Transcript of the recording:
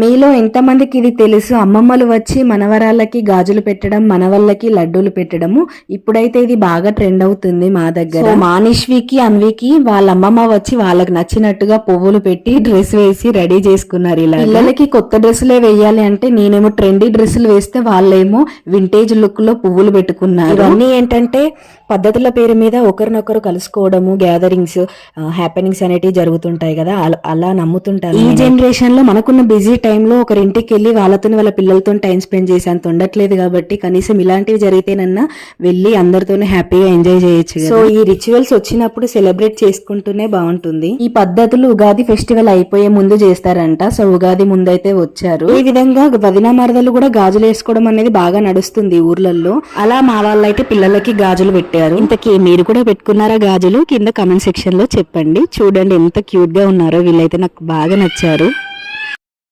మీలో ఎంతమందికి ఇది తెలుసు? అమ్మమ్మలు వచ్చి మనవరాళ్ళకి గాజులు పెట్టడం, మనవళ్ళకి లడ్డూలు పెట్టడము. ఇప్పుడైతే ఇది బాగా ట్రెండ్ అవుతుంది మా దగ్గర. మానిష్వికి, అన్వికి వాళ్ళ అమ్మమ్మ వచ్చి వాళ్ళకి నచ్చినట్టుగా పువ్వులు పెట్టి డ్రెస్ వేసి రెడీ చేసుకున్నారు. ఇలా పిల్లలకి కొత్త డ్రెస్సులే వేయాలి అంటే నేనేమో ట్రెండీ డ్రెస్సులు వేస్తే వాళ్ళేమో వింటేజ్ లుక్ లో పువ్వులు పెట్టుకున్నారు. ఇవన్నీ ఏంటంటే పద్ధతుల పేరు మీద ఒకరినొకరు కలుసుకోవడము, గ్యాదరింగ్స్, హ్యాపెనింగ్స్ అనేటివి జరుగుతుంటాయి కదా, అలా నమ్ముతుంటారు. ఈ జనరేషన్ లో మనకున్న బిజీ టైంలో ఒకరింటికి వెళ్ళి వాళ్ళతో వాళ్ళ పిల్లలతో టైం స్పెండ్ చేసేంత ఉండట్లేదు కాబట్టి కనీసం ఇలాంటివి జరిగితేనన్నా వెళ్ళి అందరితోనే హ్యాపీగా ఎంజాయ్ చేయొచ్చు. సో ఈ రిచువల్స్ వచ్చినప్పుడు సెలబ్రేట్ చేసుకుంటూనే బాగుంటుంది. ఈ పద్ధతులు ఉగాది ఫెస్టివల్ అయిపోయే ముందు చేస్తారంట. సో ఉగాది ముందైతే వచ్చారు. ఈ విధంగా వదిన మరదలు కూడా గాజులు వేసుకోవడం అనేది బాగా నడుస్తుంది ఊర్లలో. అలా మా వాళ్ళైతే పిల్లలకి గాజులు పెట్టారు. ఇంతకీ మీరు కూడా పెట్టుకున్నారా గాజులు? కింద కమెంట్ సెక్షన్ లో చెప్పండి. చూడండి ఎంత క్యూట్ గా ఉన్నారో వీళ్ళైతే, నాకు బాగా నచ్చారు.